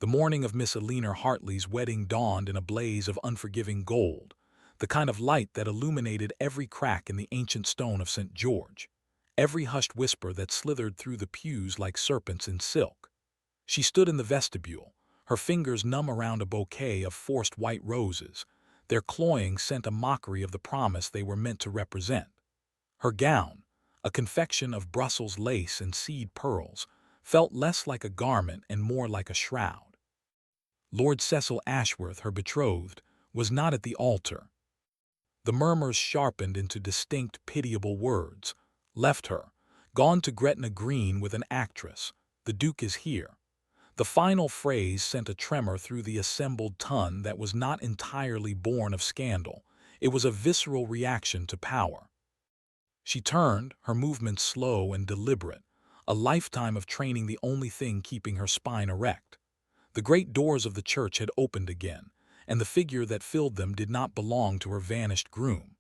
The morning of Miss Eleanor Hartley's wedding dawned in a blaze of unforgiving gold, the kind of light that illuminated every crack in the ancient stone of St. George, every hushed whisper that slithered through the pews like serpents in silk. She stood in the vestibule, her fingers numb around a bouquet of forced white roses. Their cloying sent a mockery of the promise they were meant to represent. Her gown, a confection of Brussels lace and seed pearls, felt less like a garment and more like a shroud. Lord Cecil Ashworth, her betrothed, was not at the altar. The murmurs sharpened into distinct, pitiable words. Left her, gone to Gretna Green with an actress. The Duke is here. The final phrase sent a tremor through the assembled ton that was not entirely born of scandal. It was a visceral reaction to power. She turned, her movements slow and deliberate, a lifetime of training the only thing keeping her spine erect. The great doors of the church had opened again, and the figure that filled them did not belong to her vanished groom.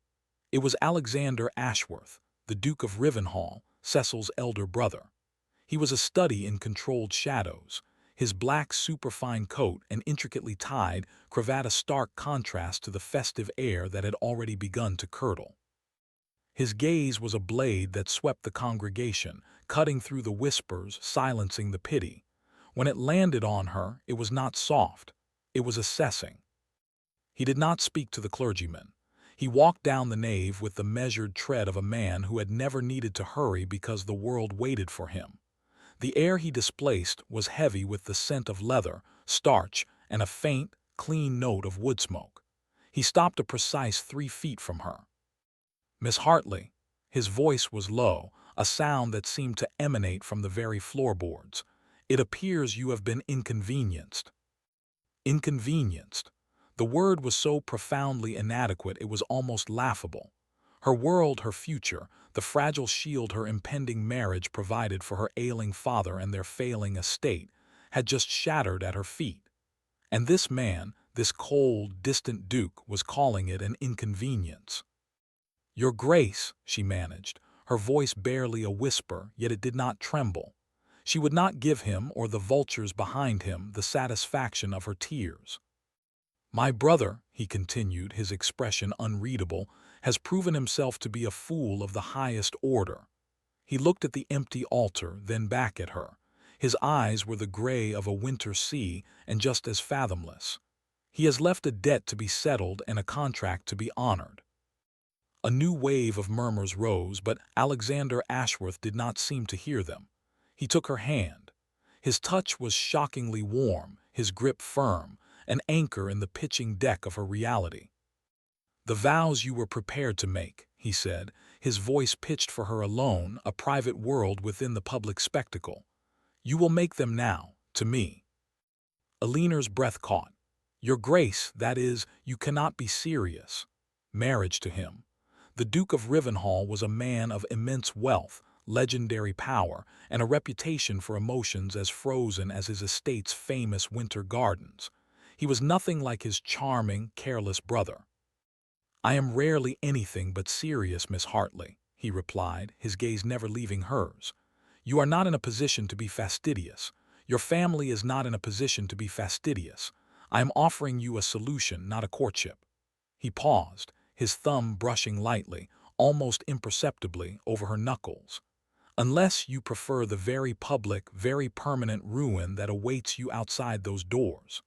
It was Alexander Ashworth, the Duke of Rivenhall, Cecil's elder brother. He was a study in controlled shadows, his black superfine coat and intricately tied cravat a stark contrast to the festive air that had already begun to curdle. His gaze was a blade that swept the congregation, cutting through the whispers, silencing the pity. When it landed on her, it was not soft, it was assessing. He did not speak to the clergyman. He walked down the nave with the measured tread of a man who had never needed to hurry because the world waited for him. The air he displaced was heavy with the scent of leather, starch, and a faint, clean note of wood smoke. He stopped a precise 3 feet from her. "Miss Hartley." His voice was low, a sound that seemed to emanate from the very floorboards. "It appears you have been inconvenienced." Inconvenienced. The word was so profoundly inadequate it was almost laughable. Her world, her future, the fragile shield her impending marriage provided for her ailing father and their failing estate, had just shattered at her feet. And this man, this cold, distant duke, was calling it an inconvenience. "Your Grace," she managed, her voice barely a whisper, yet it did not tremble. She would not give him, or the vultures behind him, the satisfaction of her tears. "My brother," he continued, his expression unreadable, "has proven himself to be a fool of the highest order." He looked at the empty altar, then back at her. His eyes were the gray of a winter sea and just as fathomless. "He has left a debt to be settled and a contract to be honored." A new wave of murmurs rose, but Alexander Ashworth did not seem to hear them. He took her hand. His touch was shockingly warm, his grip firm, an anchor in the pitching deck of her reality. "The vows you were prepared to make," he said, his voice pitched for her alone, a private world within the public spectacle. "You will make them now, to me." Eleanor's breath caught. "Your Grace, that is, you cannot be serious." Marriage to him. The Duke of Rivenhall was a man of immense wealth, legendary power, and a reputation for emotions as frozen as his estate's famous winter gardens. He was nothing like his charming, careless brother. "I am rarely anything but serious, Miss Hartley," he replied, his gaze never leaving hers. "You are not in a position to be fastidious. Your family is not in a position to be fastidious. I am offering you a solution, not a courtship." He paused, his thumb brushing lightly, almost imperceptibly, over her knuckles. "Unless you prefer the very public, very permanent ruin that awaits you outside those doors."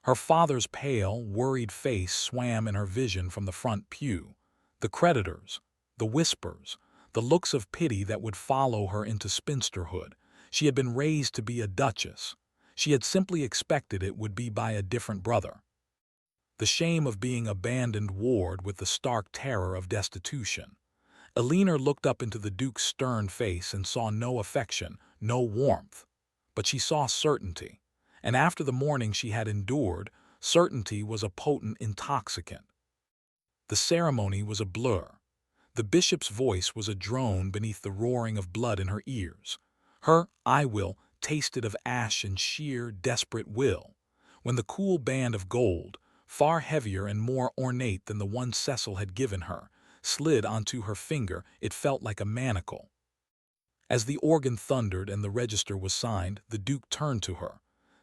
Her father's pale, worried face swam in her vision from the front pew. The creditors, the whispers, the looks of pity that would follow her into spinsterhood. She had been raised to be a duchess. She had simply expected it would be by a different brother. The shame of being abandoned warred with the stark terror of destitution. Eleanor looked up into the Duke's stern face and saw no affection, no warmth. But she saw certainty, and after the morning she had endured, certainty was a potent intoxicant. The ceremony was a blur. The bishop's voice was a drone beneath the roaring of blood in her ears. Her "I will" tasted of ash and sheer, desperate will. When the cool band of gold, far heavier and more ornate than the one Cecil had given her, slid onto her finger, it felt like a manacle. As the organ thundered and the register was signed, the Duke turned to her.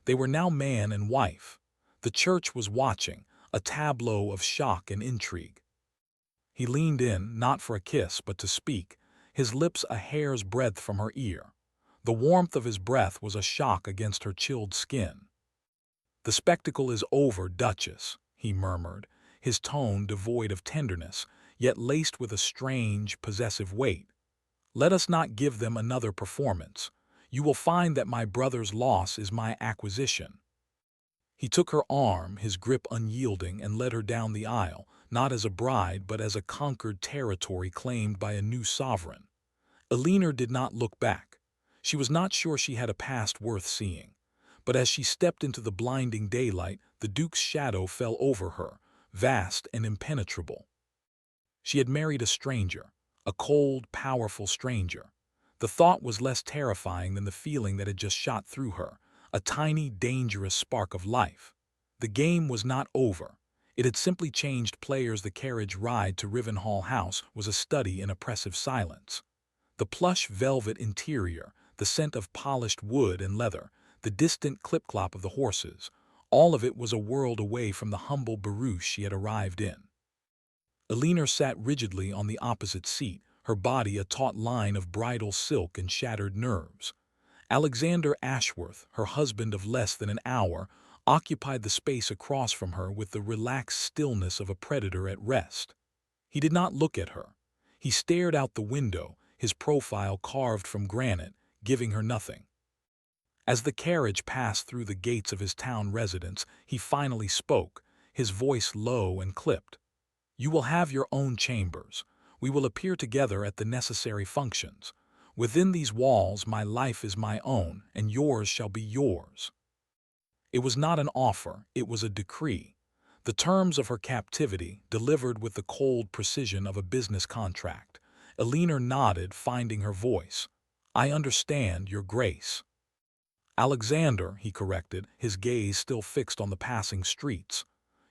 They were now man and wife. The church was watching, a tableau of shock and intrigue. He leaned in, not for a kiss, but to speak, his lips a hair's breadth from her ear. The warmth of his breath was a shock against her chilled skin. "The spectacle is over, Duchess," he murmured, his tone devoid of tenderness, yet laced with a strange, possessive weight. "Let us not give them another performance. You will find that my brother's loss is my acquisition." He took her arm, his grip unyielding, and led her down the aisle, not as a bride but as a conquered territory claimed by a new sovereign. Eleanor did not look back. She was not sure she had a past worth seeing. But as she stepped into the blinding daylight, the Duke's shadow fell over her, vast and impenetrable. She had married a stranger, a cold, powerful stranger. The thought was less terrifying than the feeling that had just shot through her, a tiny, dangerous spark of life. The game was not over. It had simply changed players. The carriage ride to Rivenhall House was a study in oppressive silence. The plush velvet interior, the scent of polished wood and leather, the distant clip-clop of the horses, all of it was a world away from the humble barouche she had arrived in. Eleanor sat rigidly on the opposite seat, her body a taut line of bridal silk and shattered nerves. Alexander Ashworth, her husband of less than an hour, occupied the space across from her with the relaxed stillness of a predator at rest. He did not look at her. He stared out the window, his profile carved from granite, giving her nothing. As the carriage passed through the gates of his town residence, he finally spoke, his voice low and clipped. "You will have your own chambers. We will appear together at the necessary functions. Within these walls my life is my own, and yours shall be yours." It was not an offer, it was a decree. The terms of her captivity, delivered with the cold precision of a business contract. Eleanor nodded, finding her voice. "I understand, Your Grace." "Alexander," he corrected, his gaze still fixed on the passing streets.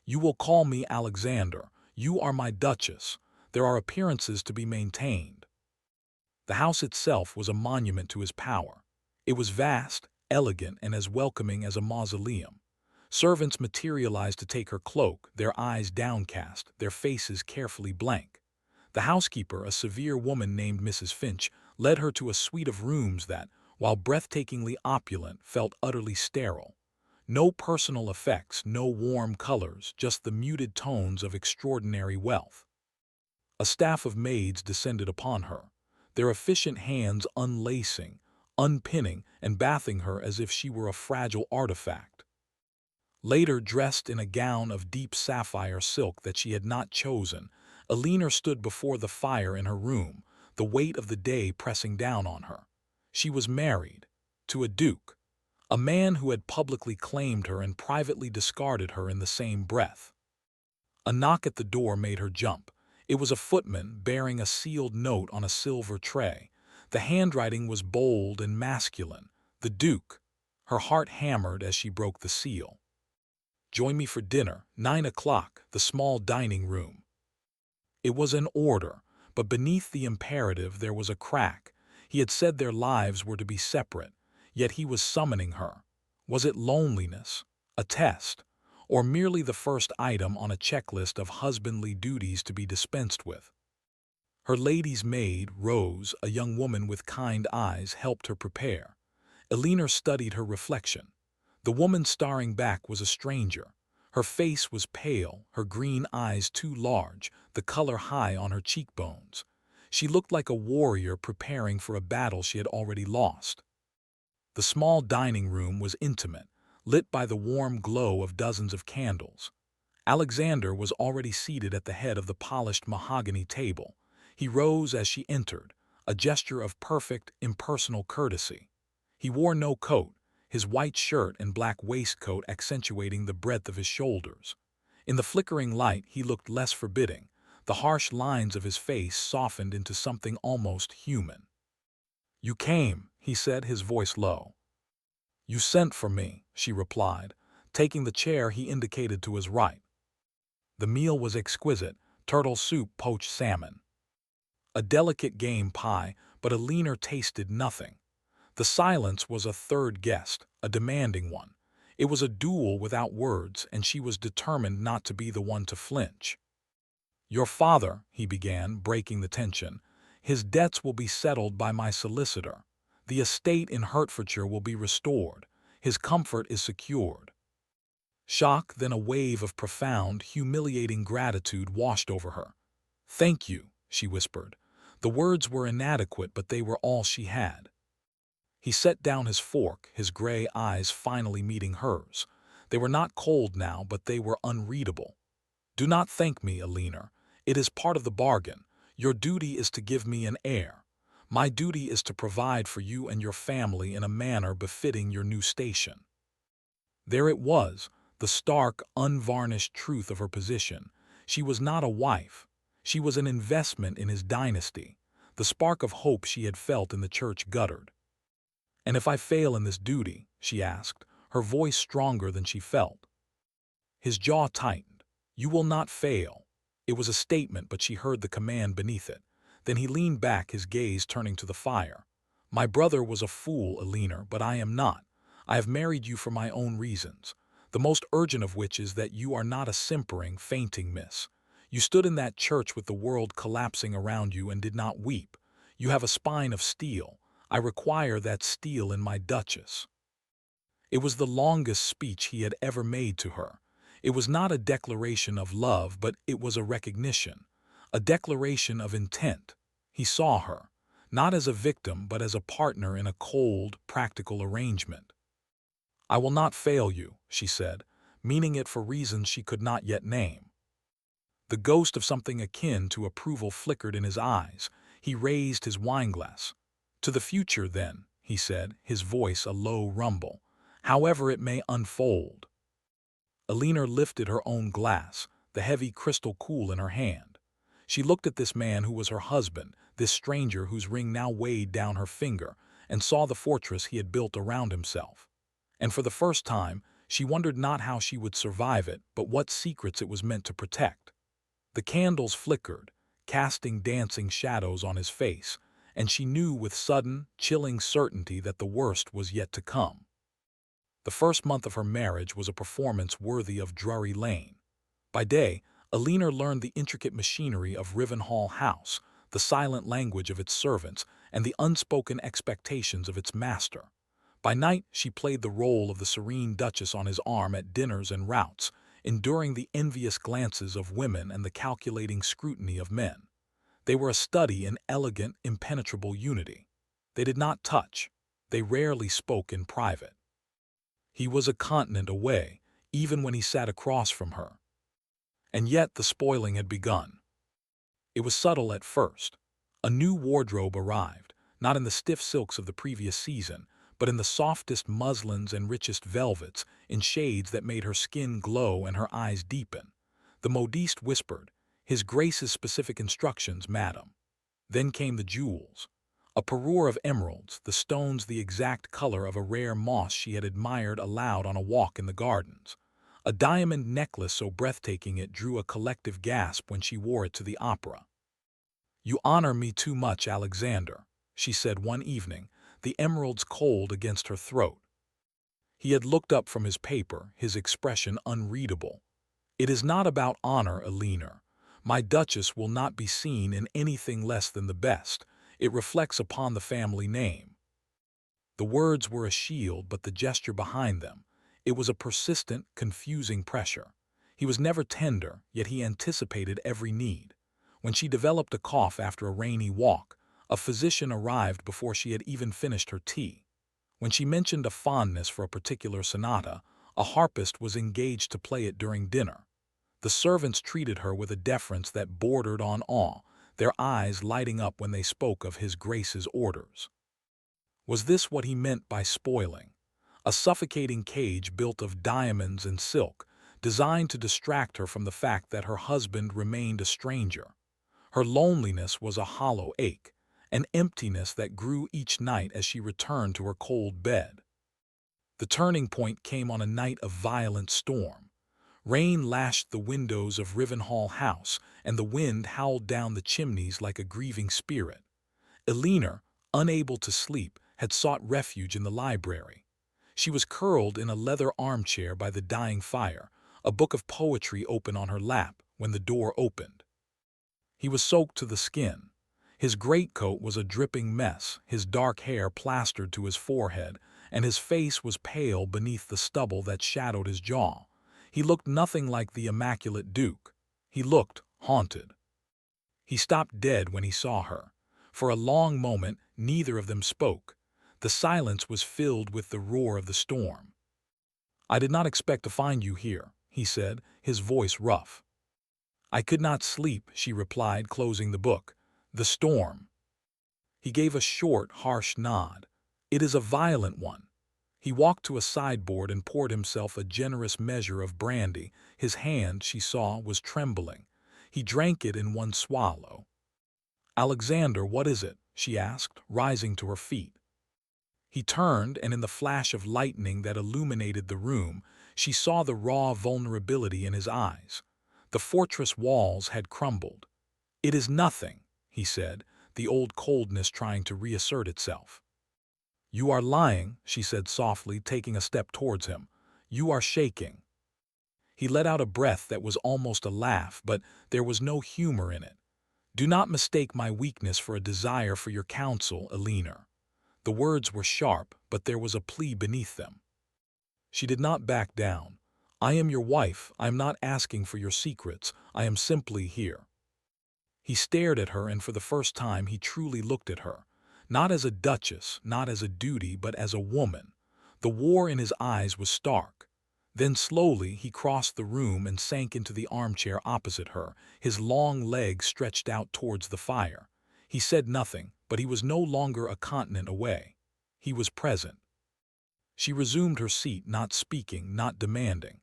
"You will call me Alexander. You are my Duchess. There are appearances to be maintained." The house itself was a monument to his power. It was vast, elegant, and as welcoming as a mausoleum. Servants materialized to take her cloak, their eyes downcast, their faces carefully blank. The housekeeper, a severe woman named Mrs. Finch, led her to a suite of rooms that, while breathtakingly opulent, felt utterly sterile. No personal effects, no warm colors, just the muted tones of extraordinary wealth. A staff of maids descended upon her, their efficient hands unlacing, unpinning, and bathing her as if she were a fragile artifact. Later, dressed in a gown of deep sapphire silk that she had not chosen, Eleanor stood before the fire in her room, the weight of the day pressing down on her. She was married to a duke, a man who had publicly claimed her and privately discarded her in the same breath. A knock at the door made her jump. It was a footman bearing a sealed note on a silver tray. The handwriting was bold and masculine. The Duke. Her heart hammered as she broke the seal. "Join me for dinner, 9 o'clock, the small dining room." It was an order, but beneath the imperative there was a crack. He had said their lives were to be separate, yet he was summoning her. Was it loneliness, a test, or merely the first item on a checklist of husbandly duties to be dispensed with? Her lady's maid, Rose, a young woman with kind eyes, helped her prepare. Eleanor studied her reflection. The woman staring back was a stranger. Her face was pale, her green eyes too large, the color high on her cheekbones. She looked like a warrior preparing for a battle she had already lost. The small dining room was intimate, lit by the warm glow of dozens of candles. Alexander was already seated at the head of the polished mahogany table. He rose as she entered, a gesture of perfect, impersonal courtesy. He wore no coat, his white shirt and black waistcoat accentuating the breadth of his shoulders. In the flickering light, he looked less forbidding. The harsh lines of his face softened into something almost human. "You came," he said, his voice low. "You sent for me," she replied, taking the chair he indicated to his right. The meal was exquisite, turtle soup, poached salmon. A delicate game pie, but Eleanor tasted nothing. The silence was a third guest, a demanding one. It was a duel without words, and she was determined not to be the one to flinch. "Your father," he began, breaking the tension, "his debts will be settled by my solicitor. The estate in Hertfordshire will be restored. His comfort is secured." Shock, then a wave of profound, humiliating gratitude washed over her. "Thank you," she whispered. The words were inadequate, but they were all she had. He set down his fork, his gray eyes finally meeting hers. They were not cold now, but they were unreadable. "Do not thank me, Eleanor. It is part of the bargain. Your duty is to give me an heir. My duty is to provide for you and your family in a manner befitting your new station." There it was, the stark, unvarnished truth of her position. She was not a wife. She was an investment in his dynasty, the spark of hope she had felt in the church guttered. "And if I fail in this duty?" she asked, her voice stronger than she felt. His jaw tightened. "You will not fail." It was a statement, but she heard the command beneath it. Then he leaned back, his gaze turning to the fire. "My brother was a fool, Eleanor, but I am not. I have married you for my own reasons, the most urgent of which is that you are not a simpering, fainting miss. You stood in that church with the world collapsing around you and did not weep. You have a spine of steel. I require that steel in my duchess." It was the longest speech he had ever made to her. It was not a declaration of love, but it was a recognition, a declaration of intent. He saw her, not as a victim, but as a partner in a cold, practical arrangement. "I will not fail you," she said, meaning it for reasons she could not yet name. The ghost of something akin to approval flickered in his eyes. He raised his wineglass. "To the future, then," he said, his voice a low rumble. "However it may unfold." Eleanor lifted her own glass, the heavy crystal cool in her hand. She looked at this man who was her husband, this stranger whose ring now weighed down her finger, and saw the fortress he had built around himself. And for the first time, she wondered not how she would survive it, but what secrets it was meant to protect. The candles flickered, casting dancing shadows on his face, and she knew with sudden, chilling certainty that the worst was yet to come. The first month of her marriage was a performance worthy of Drury Lane. By day, Eleanor learned the intricate machinery of Rivenhall House, the silent language of its servants, and the unspoken expectations of its master. By night, she played the role of the serene duchess on his arm at dinners and routs, enduring the envious glances of women and the calculating scrutiny of men. They were a study in elegant, impenetrable unity. They did not touch. They rarely spoke in private. He was a continent away, even when he sat across from her. And yet the spoiling had begun. It was subtle at first. A new wardrobe arrived, not in the stiff silks of the previous season, but in the softest muslins and richest velvets, in shades that made her skin glow and her eyes deepen. The modiste whispered, "His Grace's specific instructions, madam." Then came the jewels. A parure of emeralds, the stones the exact color of a rare moss she had admired aloud on a walk in the gardens. A diamond necklace so breathtaking it drew a collective gasp when she wore it to the opera. "You honor me too much, Alexander," she said one evening, the emeralds cold against her throat. He had looked up from his paper, his expression unreadable. "It is not about honor, Eleanor. My duchess will not be seen in anything less than the best. It reflects upon the family name." The words were a shield, but the gesture behind them. It was a persistent, confusing pressure. He was never tender, yet he anticipated every need. When she developed a cough after a rainy walk, a physician arrived before she had even finished her tea. When she mentioned a fondness for a particular sonata, a harpist was engaged to play it during dinner. The servants treated her with a deference that bordered on awe, their eyes lighting up when they spoke of His Grace's orders. Was this what he meant by spoiling? A suffocating cage built of diamonds and silk, designed to distract her from the fact that her husband remained a stranger. Her loneliness was a hollow ache, an emptiness that grew each night as she returned to her cold bed. The turning point came on a night of violent storm. Rain lashed the windows of Rivenhall House, and the wind howled down the chimneys like a grieving spirit. Eleanor, unable to sleep, had sought refuge in the library. She was curled in a leather armchair by the dying fire, a book of poetry open on her lap, when the door opened. He was soaked to the skin. His greatcoat was a dripping mess, his dark hair plastered to his forehead, and his face was pale beneath the stubble that shadowed his jaw. He looked nothing like the immaculate Duke. He looked haunted. He stopped dead when he saw her. For a long moment, neither of them spoke. The silence was filled with the roar of the storm. "I did not expect to find you here," he said, his voice rough. "I could not sleep," she replied, closing the book. "The storm." He gave a short, harsh nod. "It is a violent one." He walked to a sideboard and poured himself a generous measure of brandy. His hand, she saw, was trembling. He drank it in one swallow. "Alexander, what is it?" she asked, rising to her feet. He turned, and in the flash of lightning that illuminated the room, she saw the raw vulnerability in his eyes. The fortress walls had crumbled. "It is nothing," he said, the old coldness trying to reassert itself. "You are lying," she said softly, taking a step towards him. "You are shaking." He let out a breath that was almost a laugh, but there was no humor in it. "Do not mistake my weakness for a desire for your counsel, Eleanor." The words were sharp, but there was a plea beneath them. She did not back down. "I am your wife. I am not asking for your secrets. I am simply here." He stared at her, and for the first time he truly looked at her. Not as a duchess, not as a duty, but as a woman. The war in his eyes was stark. Then slowly he crossed the room and sank into the armchair opposite her, his long legs stretched out towards the fire. He said nothing, but he was no longer a continent away. He was present. She resumed her seat, not speaking, not demanding.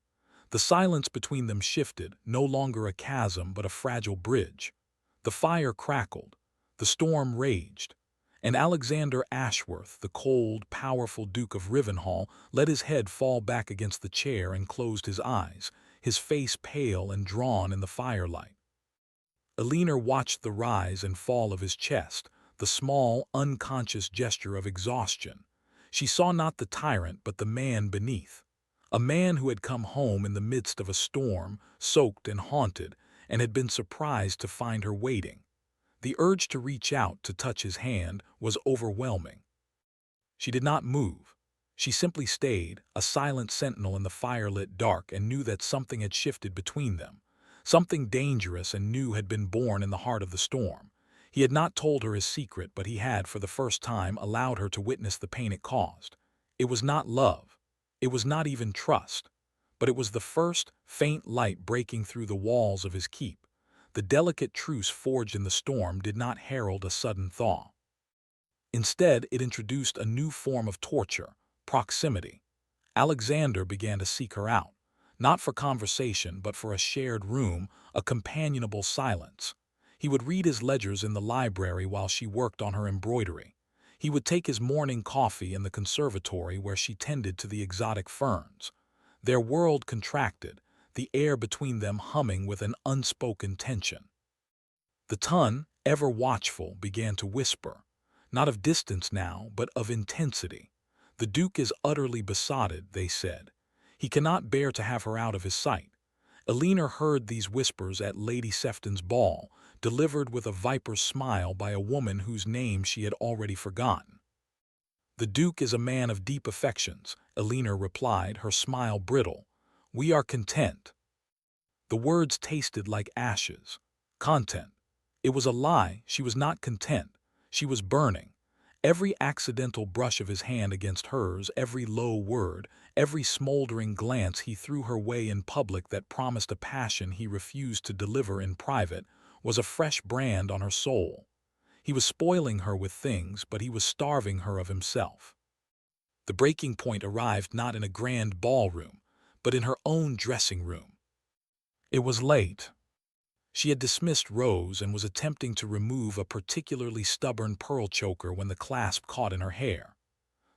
The silence between them shifted, no longer a chasm but a fragile bridge. The fire crackled. The storm raged. And Alexander Ashworth, the cold, powerful Duke of Rivenhall, let his head fall back against the chair and closed his eyes, his face pale and drawn in the firelight. Eleanor watched the rise and fall of his chest, the small, unconscious gesture of exhaustion. She saw not the tyrant but the man beneath. A man who had come home in the midst of a storm, soaked and haunted, and had been surprised to find her waiting. The urge to reach out, to touch his hand, was overwhelming. She did not move. She simply stayed, a silent sentinel in the firelit dark, and knew that something had shifted between them. Something dangerous and new had been born in the heart of the storm. He had not told her his secret, but he had, for the first time, allowed her to witness the pain it caused. It was not love. It was not even trust. But it was the first, faint light breaking through the walls of his keep. The delicate truce forged in the storm did not herald a sudden thaw. Instead, it introduced a new form of torture, proximity. Alexander began to seek her out, not for conversation but for a shared room, a companionable silence. He would read his ledgers in the library while she worked on her embroidery. He would take his morning coffee in the conservatory where she tended to the exotic ferns. Their world contracted, the air between them humming with an unspoken tension. The Tun, ever watchful, began to whisper, not of distance now, but of intensity. "The Duke is utterly besotted," they said. "He cannot bear to have her out of his sight." Eleanor heard these whispers at Lady Sefton's ball, delivered with a viper's smile by a woman whose name she had already forgotten. "The Duke is a man of deep affections," Eleanor replied, her smile brittle. "We are content." The words tasted like ashes. Content. It was a lie. She was not content. She was burning. Every accidental brush of his hand against hers, every low word, every smoldering glance he threw her way in public that promised a passion he refused to deliver in private, was a fresh brand on her soul. He was spoiling her with things, but he was starving her of himself. The breaking point arrived not in a grand ballroom, but in her own dressing room. It was late. She had dismissed Rose and was attempting to remove a particularly stubborn pearl choker when the clasp caught in her hair.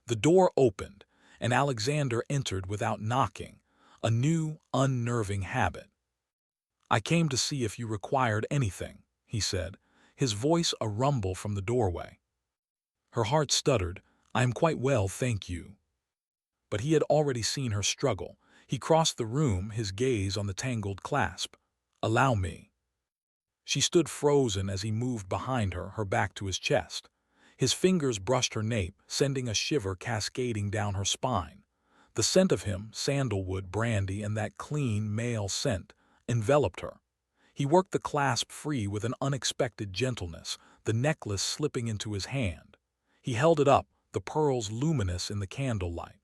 The door opened, and Alexander entered without knocking, a new, unnerving habit. "I came to see if you required anything," he said, his voice a rumble from the doorway. Her heart stuttered. "I am quite well, thank you." But he had already seen her struggle. He crossed the room, his gaze on the tangled clasp. "Allow me." She stood frozen as he moved behind her, her back to his chest. His fingers brushed her nape, sending a shiver cascading down her spine. The scent of him, sandalwood, brandy, and that clean, male scent, enveloped her. He worked the clasp free with an unexpected gentleness, the necklace slipping into his hand. He held it up, the pearls luminous in the candlelight.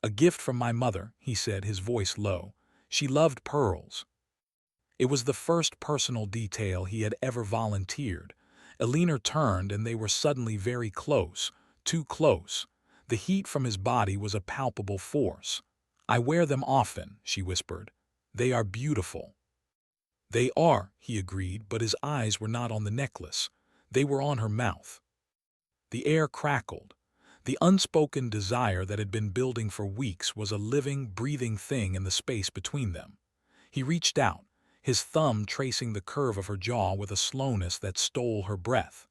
"A gift from my mother," he said, his voice low. "She loved pearls." It was the first personal detail he had ever volunteered. Eleanor turned, and they were suddenly very close, too close. The heat from his body was a palpable force. "I wear them often," she whispered. "They are beautiful." "They are," he agreed, but his eyes were not on the necklace. They were on her mouth. The air crackled. The unspoken desire that had been building for weeks was a living, breathing thing in the space between them. He reached out, his thumb tracing the curve of her jaw with a slowness that stole her breath.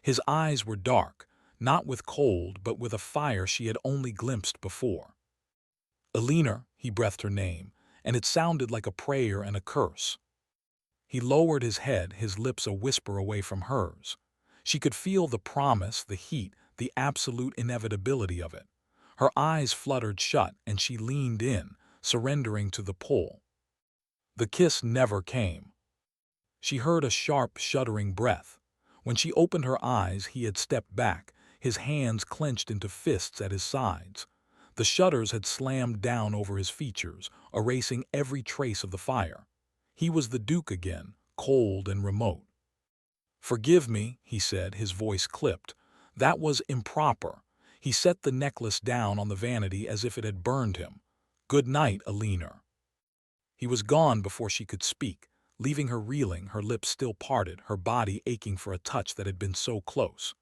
His eyes were dark, not with cold but with a fire she had only glimpsed before. "Eleanor," he breathed her name, and it sounded like a prayer and a curse. He lowered his head, his lips a whisper away from hers. She could feel the promise, the heat, the absolute inevitability of it. Her eyes fluttered shut, and she leaned in, surrendering to the pull. The kiss never came. She heard a sharp, shuddering breath. When she opened her eyes, he had stepped back, his hands clenched into fists at his sides. The shutters had slammed down over his features, erasing every trace of the fire. He was the Duke again, cold and remote. "Forgive me," he said, his voice clipped. "That was improper." He set the necklace down on the vanity as if it had burned him. "Good night, Eleanor." He was gone before she could speak, leaving her reeling, her lips still parted, her body aching for a touch that had been so close.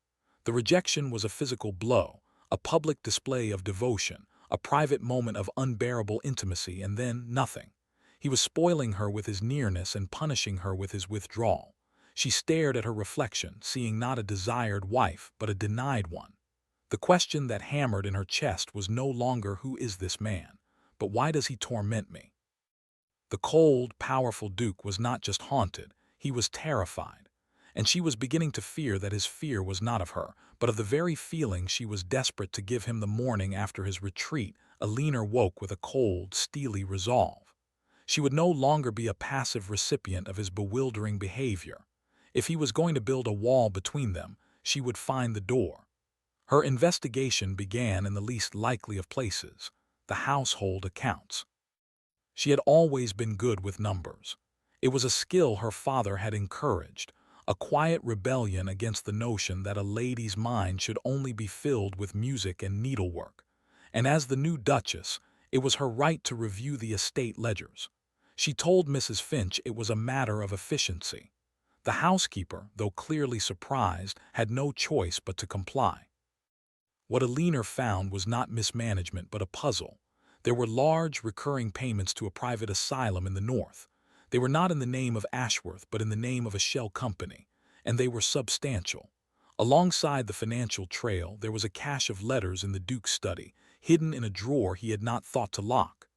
The rejection was a physical blow, a public display of devotion, a private moment of unbearable intimacy, and then nothing. He was spoiling her with his nearness and punishing her with his withdrawal. She stared at her reflection, seeing not a desired wife, but a denied one. The question that hammered in her chest was no longer, "Who is this man?" but "Why does he torment me?" The cold, powerful Duke was not just haunted, he was terrified. And she was beginning to fear that his fear was not of her, but of the very feeling she was desperate to give him the morning after his retreat. Eleanor woke with a cold, steely resolve. She would no longer be a passive recipient of his bewildering behavior. If he was going to build a wall between them, she would find the door. Her investigation began in the least likely of places, the household accounts. She had always been good with numbers. It was a skill her father had encouraged, a quiet rebellion against the notion that a lady's mind should only be filled with music and needlework. And as the new Duchess, it was her right to review the estate ledgers. She told Mrs. Finch it was a matter of efficiency. The housekeeper, though clearly surprised, had no choice but to comply. What Eleanor found was not mismanagement but a puzzle. There were large, recurring payments to a private asylum in the north. They were not in the name of Ashworth but in the name of a shell company, and they were substantial. Alongside the financial trail, there was a cache of letters in the Duke's study, hidden in a drawer he had not thought to lock.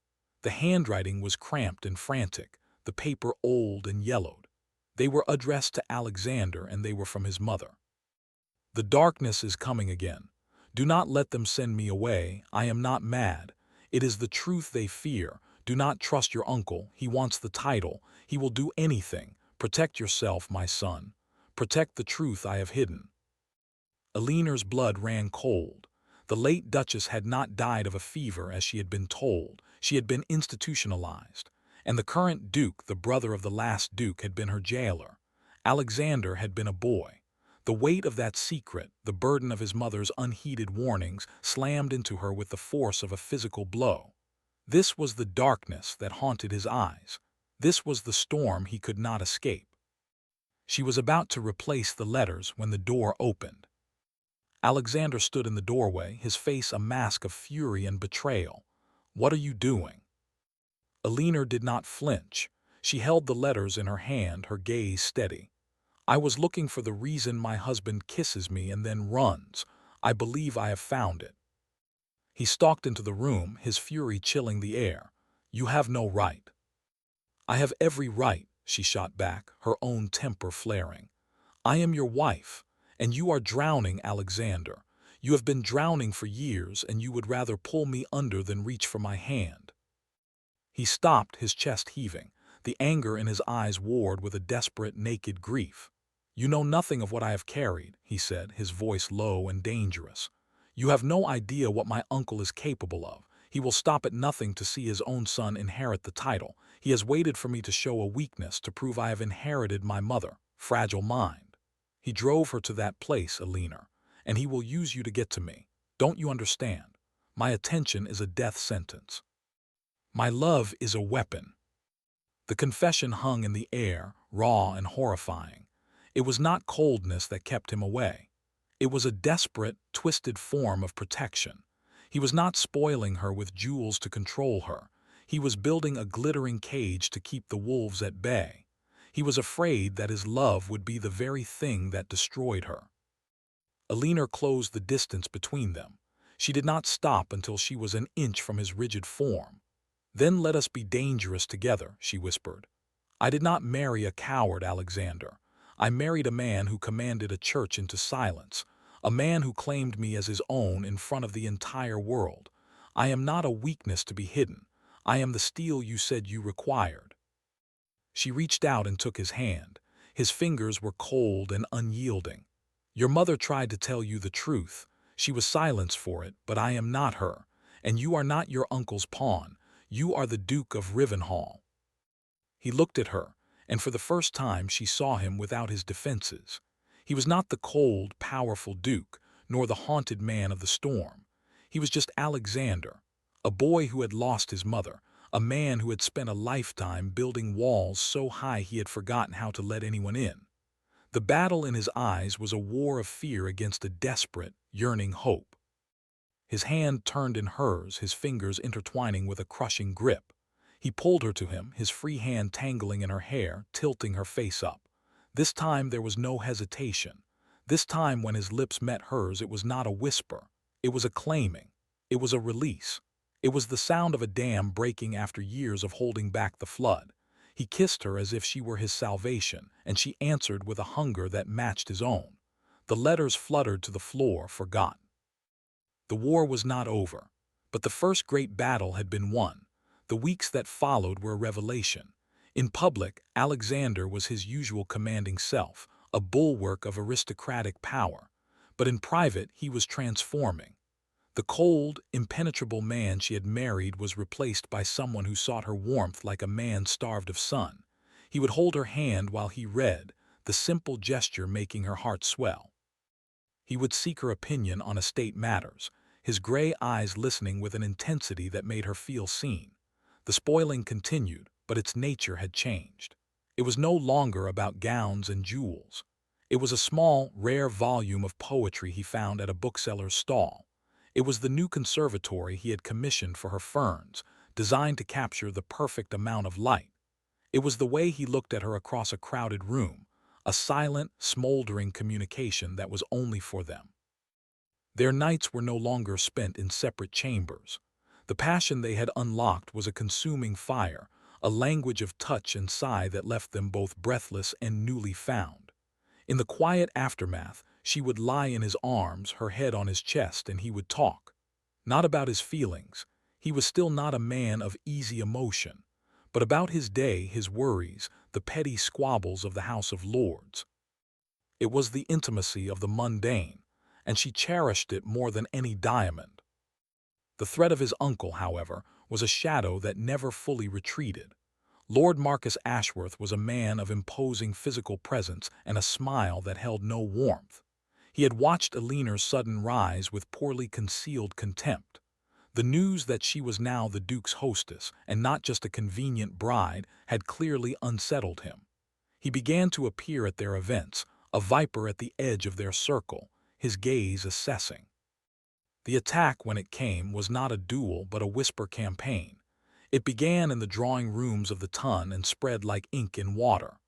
The handwriting was cramped and frantic, the paper old and yellowed. They were addressed to Alexander, and they were from his mother. "The darkness is coming again. Do not let them send me away. I am not mad. It is the truth they fear. Do not trust your uncle. He wants the title. He will do anything. Protect yourself, my son. Protect the truth I have hidden." Eleanor's blood ran cold. The late Duchess had not died of a fever as she had been told. She had been institutionalized. And the current Duke, the brother of the last Duke, had been her jailer. Alexander had been a boy. The weight of that secret, the burden of his mother's unheeded warnings, slammed into her with the force of a physical blow. This was the darkness that haunted his eyes. This was the storm he could not escape. She was about to replace the letters when the door opened. Alexander stood in the doorway, his face a mask of fury and betrayal. "What are you doing?" Eleanor did not flinch. She held the letters in her hand, her gaze steady. "I was looking for the reason my husband kisses me and then runs. I believe I have found it." He stalked into the room, his fury chilling the air. "You have no right." "I have every right," she shot back, her own temper flaring. "I am your wife, and you are drowning, Alexander. You have been drowning for years, and you would rather pull me under than reach for my hand." He stopped, his chest heaving. The anger in his eyes warred with a desperate, naked grief. "You know nothing of what I have carried," he said, his voice low and dangerous. "You have no idea what my uncle is capable of. He will stop at nothing to see his own son inherit the title. He has waited for me to show a weakness, to prove I have inherited my mother, fragile mind. He drove her to that place, Eleanor, and he will use you to get to me. Don't you understand? My attention is a death sentence. My love is a weapon." The confession hung in the air, raw and horrifying. It was not coldness that kept him away. It was a desperate, twisted form of protection. He was not spoiling her with jewels to control her. He was building a glittering cage to keep the wolves at bay. He was afraid that his love would be the very thing that destroyed her. Eleanor closed the distance between them. She did not stop until she was an inch from his rigid form. "Then let us be dangerous together," she whispered. "I did not marry a coward, Alexander. I married a man who commanded a church into silence, a man who claimed me as his own in front of the entire world. I am not a weakness to be hidden. I am the steel you said you required." She reached out and took his hand. His fingers were cold and unyielding. "Your mother tried to tell you the truth. She was silenced for it, but I am not her, and you are not your uncle's pawn. You are the Duke of Rivenhall." He looked at her, and for the first time she saw him without his defenses. He was not the cold, powerful Duke, nor the haunted man of the storm. He was just Alexander, a boy who had lost his mother, a man who had spent a lifetime building walls so high he had forgotten how to let anyone in. The battle in his eyes was a war of fear against a desperate, yearning hope. His hand turned in hers, his fingers intertwining with a crushing grip. He pulled her to him, his free hand tangling in her hair, tilting her face up. This time there was no hesitation. This time when his lips met hers, it was not a whisper. It was a claiming. It was a release. It was the sound of a dam breaking after years of holding back the flood. He kissed her as if she were his salvation, and she answered with a hunger that matched his own. The letters fluttered to the floor, forgotten. The war was not over, but the first great battle had been won. The weeks that followed were a revelation. In public, Alexander was his usual commanding self, a bulwark of aristocratic power. But in private, he was transforming. The cold, impenetrable man she had married was replaced by someone who sought her warmth like a man starved of sun. He would hold her hand while he read, the simple gesture making her heart swell. He would seek her opinion on estate matters, his gray eyes listening with an intensity that made her feel seen. The spoiling continued, but its nature had changed. It was no longer about gowns and jewels. It was a small, rare volume of poetry he found at a bookseller's stall. It was the new conservatory he had commissioned for her ferns, designed to capture the perfect amount of light. It was the way he looked at her across a crowded room, a silent, smoldering communication that was only for them. Their nights were no longer spent in separate chambers. The passion they had unlocked was a consuming fire, a language of touch and sigh that left them both breathless and newly found. In the quiet aftermath, she would lie in his arms, her head on his chest, and he would talk. Not about his feelings. He was still not a man of easy emotion. But about his day, his worries, the petty squabbles of the House of Lords. It was the intimacy of the mundane, and she cherished it more than any diamond. The threat of his uncle, however, was a shadow that never fully retreated. Lord Marcus Ashworth was a man of imposing physical presence and a smile that held no warmth. He had watched Eleanor's sudden rise with poorly concealed contempt. The news that she was now the Duke's hostess, and not just a convenient bride, had clearly unsettled him. He began to appear at their events, a viper at the edge of their circle, his gaze assessing. The attack, when it came, was not a duel but a whisper campaign. It began in the drawing rooms of the Tun and spread like ink in water.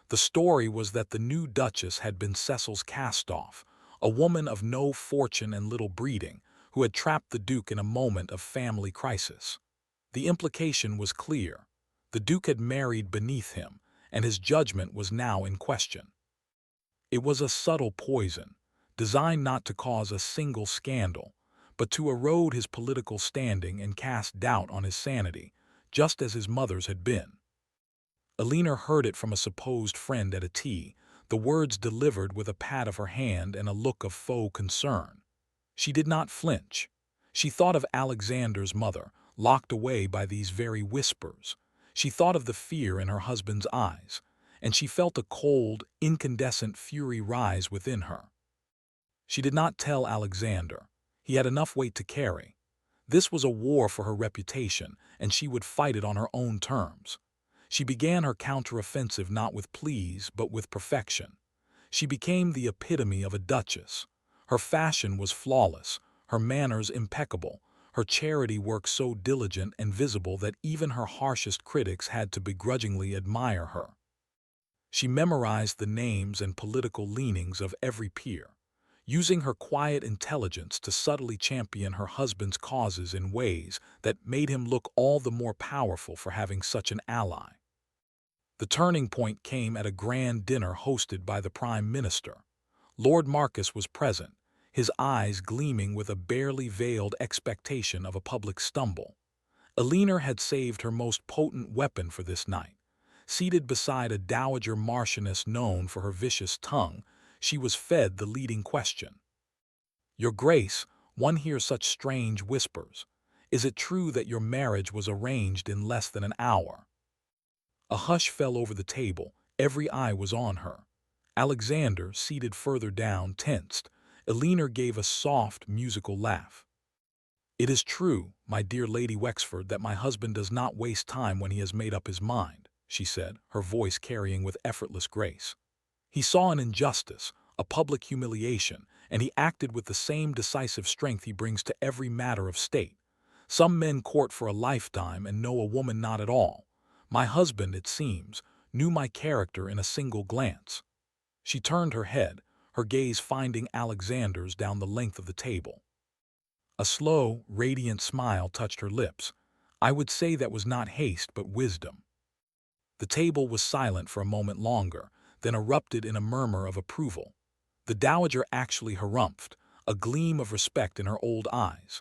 The story was that the new Duchess had been Cecil's cast-off, a woman of no fortune and little breeding, who had trapped the Duke in a moment of family crisis. The implication was clear. The Duke had married beneath him, and his judgment was now in question. It was a subtle poison, designed not to cause a single scandal, but to erode his political standing and cast doubt on his sanity, just as his mother's had been. Eleanor heard it from a supposed friend at a tea, the words delivered with a pat of her hand and a look of faux concern. She did not flinch. She thought of Alexander's mother, locked away by these very whispers. She thought of the fear in her husband's eyes, and she felt a cold, incandescent fury rise within her. She did not tell Alexander. He had enough weight to carry. This was a war for her reputation, and she would fight it on her own terms. She began her counteroffensive not with pleas, but with perfection. She became the epitome of a duchess. Her fashion was flawless, her manners impeccable, her charity work so diligent and visible that even her harshest critics had to begrudgingly admire her. She memorized the names and political leanings of every peer, using her quiet intelligence to subtly champion her husband's causes in ways that made him look all the more powerful for having such an ally. The turning point came at a grand dinner hosted by the Prime Minister. Lord Marcus was present, his eyes gleaming with a barely veiled expectation of a public stumble. Eleanor had saved her most potent weapon for this night. Seated beside a dowager marchioness known for her vicious tongue, she was fed the leading question. "Your Grace, one hears such strange whispers. Is it true that your marriage was arranged in less than an hour?" A hush fell over the table. Every eye was on her. Alexander, seated further down, tensed. Eleanor gave a soft, musical laugh. "It is true, my dear Lady Wexford, that my husband does not waste time when he has made up his mind," she said, her voice carrying with effortless grace. "He saw an injustice, a public humiliation, and he acted with the same decisive strength he brings to every matter of state. Some men court for a lifetime and know a woman not at all. My husband, it seems, knew my character in a single glance." She turned her head, her gaze finding Alexander's down the length of the table. A slow, radiant smile touched her lips. "I would say that was not haste but wisdom." The table was silent for a moment longer, then erupted in a murmur of approval. The dowager actually harumphed, a gleam of respect in her old eyes.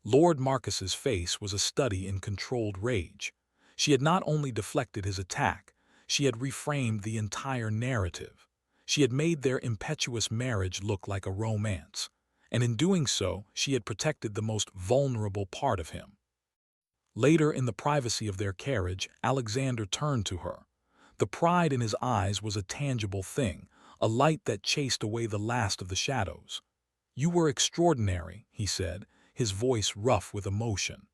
Lord Marcus's face was a study in controlled rage. She had not only deflected his attack, she had reframed the entire narrative. She had made their impetuous marriage look like a romance, and in doing so, she had protected the most vulnerable part of him. Later, in the privacy of their carriage, Alexander turned to her. The pride in his eyes was a tangible thing, a light that chased away the last of the shadows. "You were extraordinary," he said, his voice rough with emotion.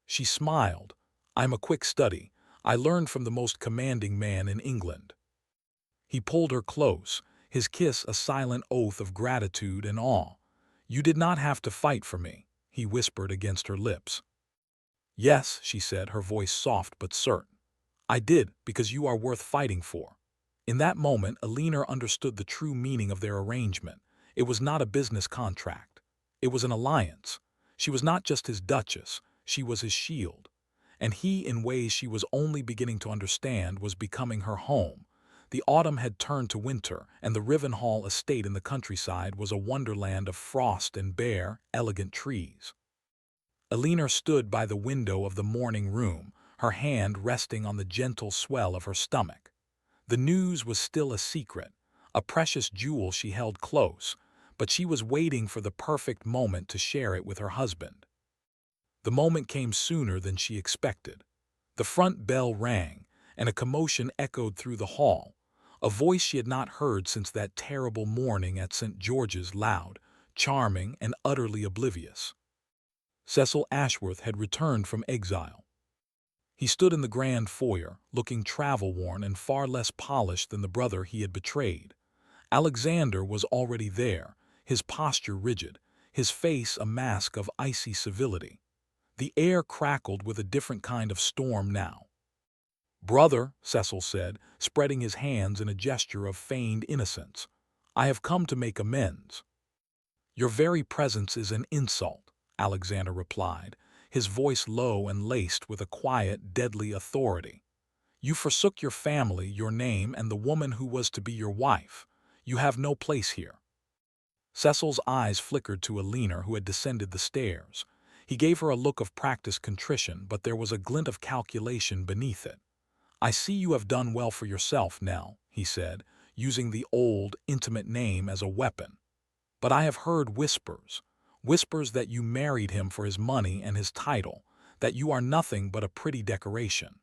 She smiled. "I'm a quick study. I learned from the most commanding man in England." He pulled her close, his kiss a silent oath of gratitude and awe. "You did not have to fight for me," he whispered against her lips. "Yes," she said, her voice soft but certain. "I did, because you are worth fighting for." In that moment, Eleanor understood the true meaning of their arrangement. It was not a business contract. It was an alliance. She was not just his duchess, she was his shield. And he, in ways she was only beginning to understand, was becoming her home. The autumn had turned to winter, and the Rivenhall estate in the countryside was a wonderland of frost and bare, elegant trees. Eleanor stood by the window of the morning room, her hand resting on the gentle swell of her stomach. The news was still a secret, a precious jewel she held close, but she was waiting for the perfect moment to share it with her husband. The moment came sooner than she expected. The front bell rang, and a commotion echoed through the hall, a voice she had not heard since that terrible morning at St. George's, loud, charming, and utterly oblivious. Cecil Ashworth had returned from exile. He stood in the grand foyer, looking travel-worn and far less polished than the brother he had betrayed. Alexander was already there, his posture rigid, his face a mask of icy civility. The air crackled with a different kind of storm now. "Brother," Cecil said, spreading his hands in a gesture of feigned innocence, "I have come to make amends." Your very presence is an insult, Alexander replied, his voice low and laced with a quiet, deadly authority. You forsook your family, your name, and the woman who was to be your wife. You have no place here. Cecil's eyes flickered to Eleanor, who had descended the stairs. He gave her a look of practiced contrition, but there was a glint of calculation beneath it. I see you have done well for yourself, Nell, he said, using the old, intimate name as a weapon. But I have heard whispers, whispers that you married him for his money and his title, that you are nothing but a pretty decoration.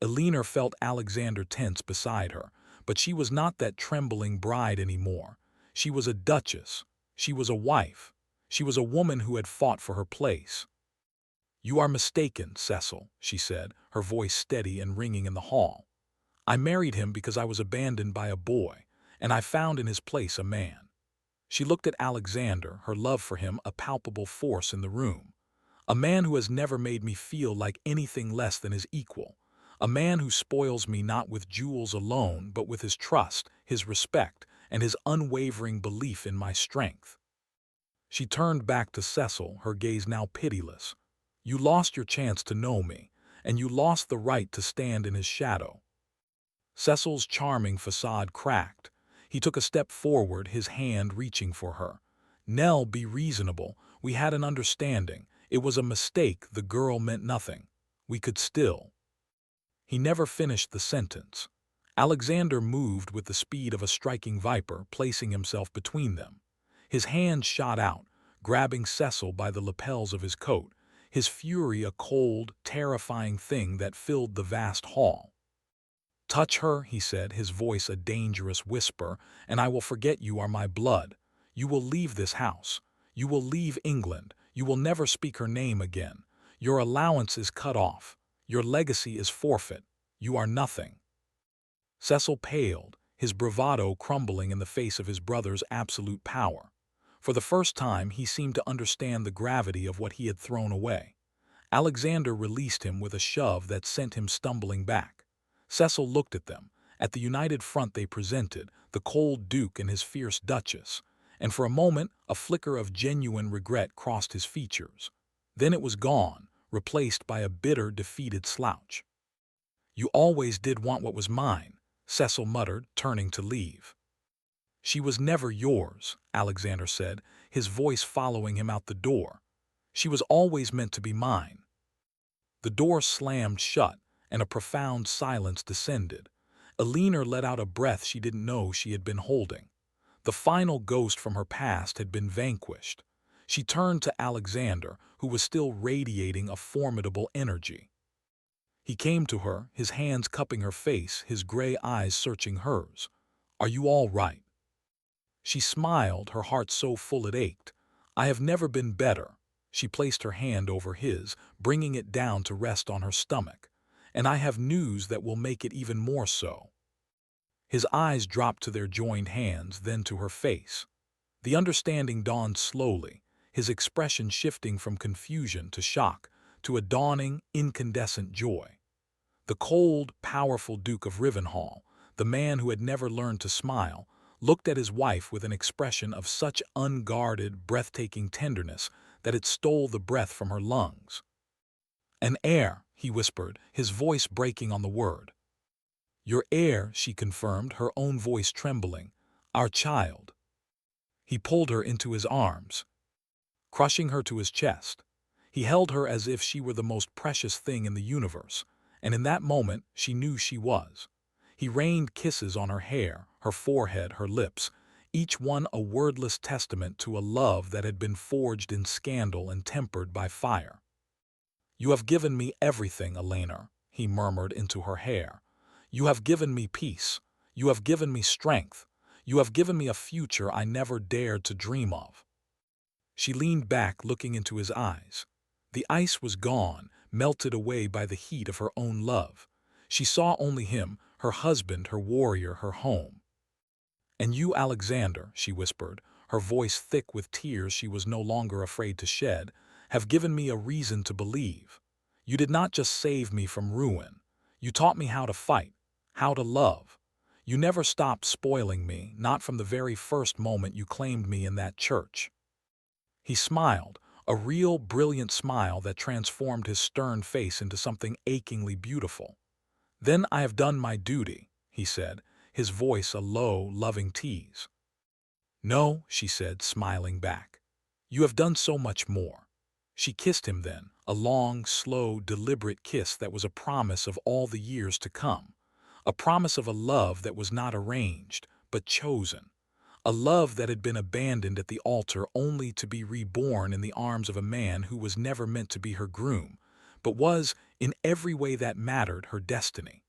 Eleanor felt Alexander tense beside her, but she was not that trembling bride anymore. She was a duchess. She was a wife. She was a woman who had fought for her place. You are mistaken, Cecil, she said, her voice steady and ringing in the hall. I married him because I was abandoned by a boy, and I found in his place a man. She looked at Alexander, her love for him a palpable force in the room. A man who has never made me feel like anything less than his equal. A man who spoils me not with jewels alone, but with his trust, his respect, and his unwavering belief in my strength. She turned back to Cecil, her gaze now pitiless. You lost your chance to know me, and you lost the right to stand in his shadow. Cecil's charming facade cracked. He took a step forward, his hand reaching for her. Nell, be reasonable. We had an understanding. It was a mistake. The girl meant nothing. We could still. He never finished the sentence. Alexander moved with the speed of a striking viper, placing himself between them. His hand shot out, grabbing Cecil by the lapels of his coat, his fury a cold, terrifying thing that filled the vast hall. Touch her, he said, his voice a dangerous whisper, and I will forget you are my blood. You will leave this house. You will leave England. You will never speak her name again. Your allowance is cut off. Your legacy is forfeit. You are nothing. Cecil paled, his bravado crumbling in the face of his brother's absolute power. For the first time, he seemed to understand the gravity of what he had thrown away. Alexander released him with a shove that sent him stumbling back. Cecil looked at them, at the united front they presented, the cold Duke and his fierce Duchess, and for a moment a flicker of genuine regret crossed his features. Then it was gone, replaced by a bitter, defeated slouch. You always did want what was mine, Cecil muttered, turning to leave. She was never yours, Alexander said, his voice following him out the door. She was always meant to be mine. The door slammed shut, and a profound silence descended. Eleanor let out a breath she didn't know she had been holding. The final ghost from her past had been vanquished. She turned to Alexander, who was still radiating a formidable energy. He came to her, his hands cupping her face, his gray eyes searching hers. Are you all right? She smiled, her heart so full it ached. I have never been better. She placed her hand over his, bringing it down to rest on her stomach. And I have news that will make it even more so. His eyes dropped to their joined hands, then to her face. The understanding dawned slowly, his expression shifting from confusion to shock, to a dawning, incandescent joy. The cold, powerful Duke of Rivenhall, the man who had never learned to smile, looked at his wife with an expression of such unguarded, breathtaking tenderness that it stole the breath from her lungs. An heir, he whispered, his voice breaking on the word. Your heir, she confirmed, her own voice trembling. Our child. He pulled her into his arms, crushing her to his chest. He held her as if she were the most precious thing in the universe, and in that moment she knew she was. He rained kisses on her hair, her forehead, her lips, each one a wordless testament to a love that had been forged in scandal and tempered by fire. You have given me everything, Eleanor, he murmured into her hair. You have given me peace. You have given me strength. You have given me a future I never dared to dream of. She leaned back, looking into his eyes. The ice was gone, melted away by the heat of her own love. She saw only him, her husband, her warrior, her home. And you, Alexander, she whispered, her voice thick with tears she was no longer afraid to shed, have given me a reason to believe. You did not just save me from ruin. You taught me how to fight, how to love. You never stopped spoiling me, not from the very first moment you claimed me in that church." He smiled, a real, brilliant smile that transformed his stern face into something achingly beautiful. "Then I have done my duty," he said, his voice a low, loving tease. "No," she said, smiling back. "You have done so much more." She kissed him then, a long, slow, deliberate kiss that was a promise of all the years to come, a promise of a love that was not arranged, but chosen, a love that had been abandoned at the altar only to be reborn in the arms of a man who was never meant to be her groom, but was, in every way that mattered, her destiny.